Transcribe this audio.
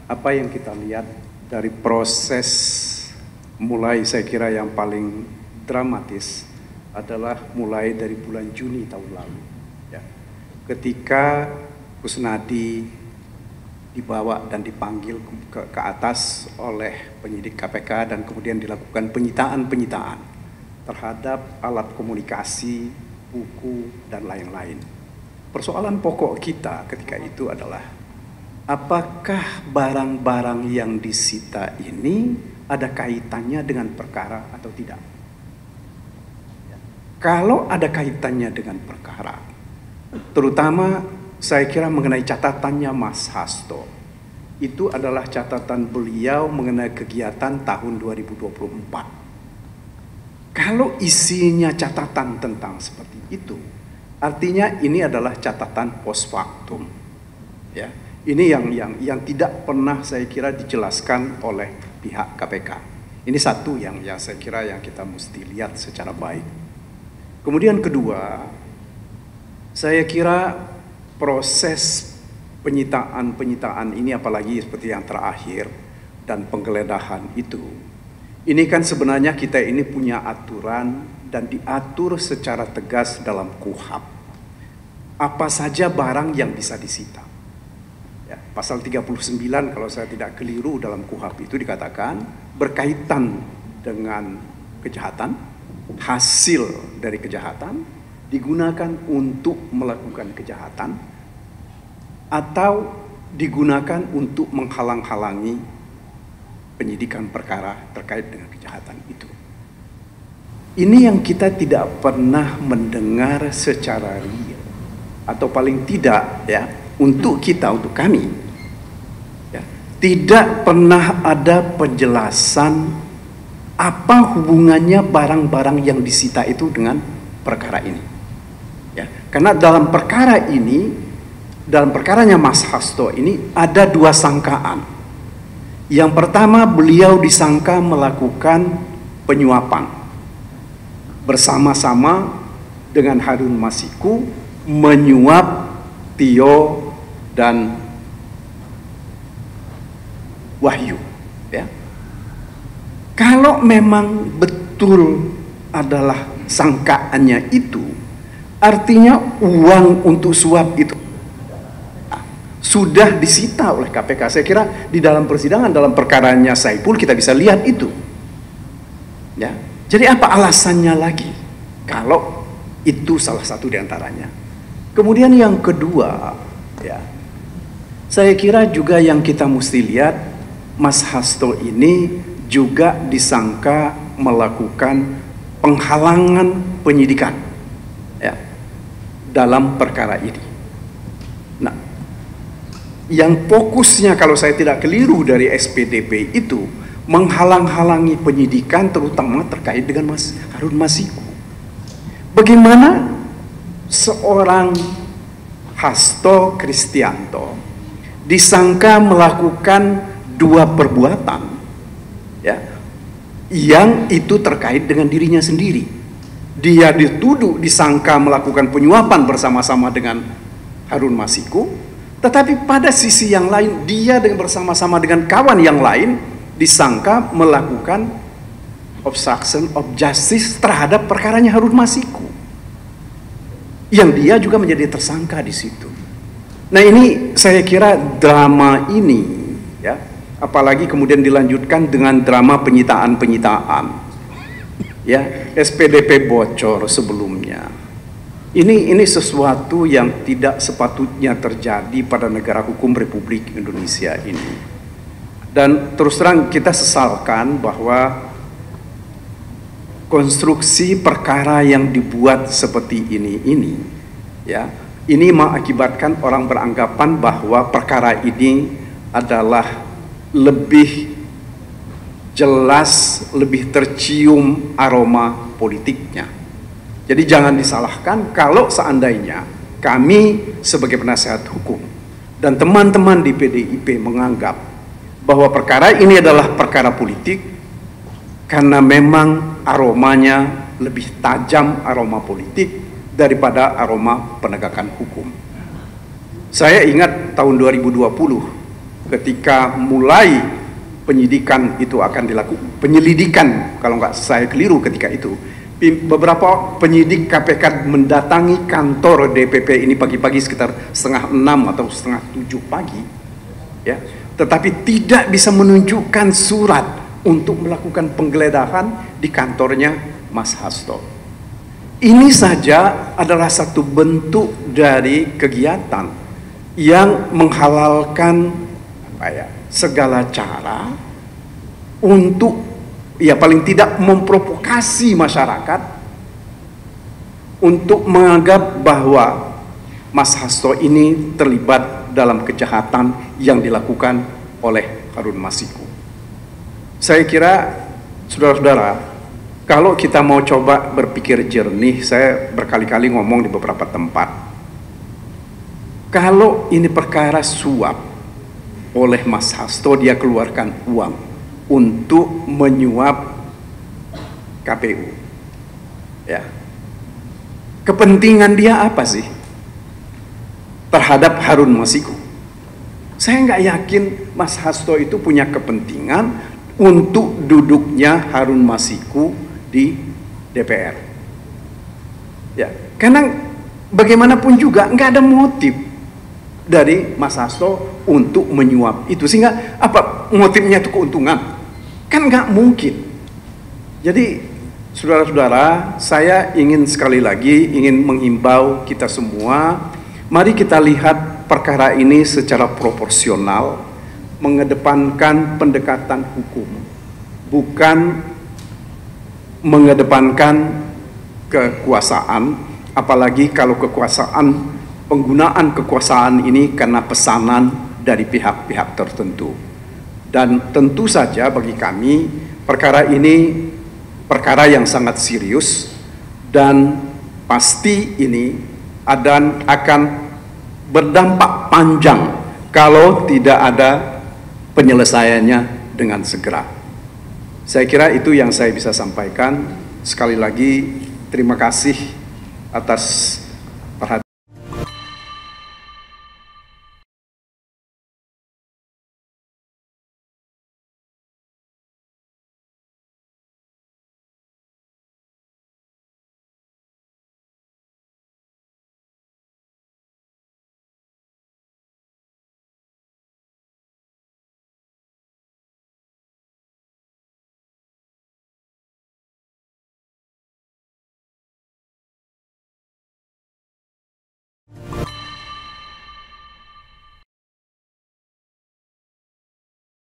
apa yang kita lihat dari proses mulai, saya kira yang paling dramatis adalah mulai dari bulan Juni tahun lalu, ya, ketika Kusnadi dibawa dan dipanggil ke atas oleh penyidik KPK dan kemudian dilakukan penyitaan terhadap alat komunikasi, buku, dan lain-lain. Persoalan pokok kita ketika itu adalah apakah barang-barang yang disita ini ada kaitannya dengan perkara atau tidak? Kalau ada kaitannya dengan perkara, terutama saya kira mengenai catatannya Mas Hasto, itu adalah catatan beliau mengenai kegiatan tahun 2024. Kalau isinya catatan tentang seperti itu, artinya ini adalah catatan post factum, ya. Ini yang tidak pernah saya kira dijelaskan oleh pihak KPK. Ini satu yang saya kira yang kita mesti lihat secara baik. Kemudian kedua, saya kira proses penyitaan ini, apalagi seperti yang terakhir dan penggeledahan itu, ini kan sebenarnya kita ini punya aturan dan diatur secara tegas dalam KUHP. Apa saja barang yang bisa disita. Ya, pasal 39 kalau saya tidak keliru dalam KUHP itu dikatakan berkaitan dengan kejahatan, hasil dari kejahatan digunakan untuk melakukan kejahatan atau digunakan untuk menghalang-halangi penyidikan perkara terkait dengan kejahatan itu. Ini yang kita tidak pernah mendengar secara real, atau paling tidak ya untuk kami ya, tidak pernah ada penjelasan apa hubungannya barang-barang yang disita itu dengan perkara ini. Ya, karena dalam perkara ini, dalam perkaranya Mas Hasto ini ada dua sangkaan. Yang pertama, beliau disangka melakukan penyuapan bersama-sama dengan Harun Masiku, menyuap Tio dan Wahyu, ya. Kalau memang betul adalah sangkaannya itu, artinya uang untuk suap itu sudah disita oleh KPK. Saya kira di dalam persidangan dalam perkaranya Saipul kita bisa lihat itu. Ya. Jadi apa alasannya lagi kalau itu salah satu di antaranya? Kemudian yang kedua, ya, saya kira juga yang kita mesti lihat, Mas Hasto ini juga disangka melakukan penghalangan penyidikan, ya, dalam perkara ini. Nah, yang fokusnya kalau saya tidak keliru dari SPDP itu menghalang-halangi penyidikan terutama terkait dengan Mas Harun Masiku. Bagaimana seorang Hasto Kristianto disangka melakukan dua perbuatan, ya, yang itu terkait dengan dirinya sendiri. Dia dituduh disangka melakukan penyuapan bersama-sama dengan Harun Masiku, tetapi pada sisi yang lain dia bersama-sama dengan kawan yang lain disangka melakukan obstruction of justice terhadap perkaranya Harun Masiku, yang dia juga menjadi tersangka di situ. Nah, ini saya kira drama ini, ya, apalagi kemudian dilanjutkan dengan drama penyitaan, ya, SPDP bocor sebelumnya. Ini sesuatu yang tidak sepatutnya terjadi pada negara hukum Republik Indonesia ini. Dan terus terang kita sesalkan bahwa konstruksi perkara yang dibuat seperti ini, ya, ini mengakibatkan orang beranggapan bahwa perkara ini adalah lebih jelas, lebih tercium aroma politiknya. Jadi jangan disalahkan kalau seandainya kami sebagai penasehat hukum dan teman-teman di PDIP menganggap bahwa perkara ini adalah perkara politik karena memang aromanya lebih tajam aroma politik daripada aroma penegakan hukum. Saya ingat tahun 2020 ketika mulai penyidikan itu akan dilakukan, penyelidikan kalau nggak saya keliru ketika itu, beberapa penyidik KPK mendatangi kantor DPP ini pagi-pagi sekitar 5:30 atau 6:30 pagi, ya, tetapi tidak bisa menunjukkan surat untuk melakukan penggeledahan di kantornya Mas Hasto. Ini saja adalah satu bentuk dari kegiatan yang menghalalkan segala cara untuk paling tidak memprovokasi masyarakat untuk menganggap bahwa Mas Hasto ini terlibat dalam kejahatan yang dilakukan oleh Harun Masiku. Saya kira saudara-saudara, kalau kita mau coba berpikir jernih, saya berkali-kali ngomong di beberapa tempat, kalau ini perkara suap oleh Mas Hasto, dia keluarkan uang untuk menyuap KPU, ya, kepentingan dia apa sih terhadap Harun Masiku? Saya nggak yakin Mas Hasto itu punya kepentingan untuk duduknya Harun Masiku di DPR, ya, karena bagaimanapun juga nggak ada motif dari Mas Hasto untuk menyuap itu, sehingga apa motifnya itu keuntungan? Kan nggak mungkin. Jadi saudara-saudara, saya ingin sekali lagi menghimbau kita semua, mari kita lihat perkara ini secara proporsional, mengedepankan pendekatan hukum, bukan mengedepankan kekuasaan, apalagi kalau penggunaan kekuasaan ini karena pesanan dari pihak-pihak tertentu. Dan tentu saja bagi kami perkara ini perkara yang sangat serius, dan pasti ini akan berdampak panjang kalau tidak ada penyelesaiannya dengan segera. Saya kira itu yang saya bisa sampaikan. Sekali lagi terima kasih atas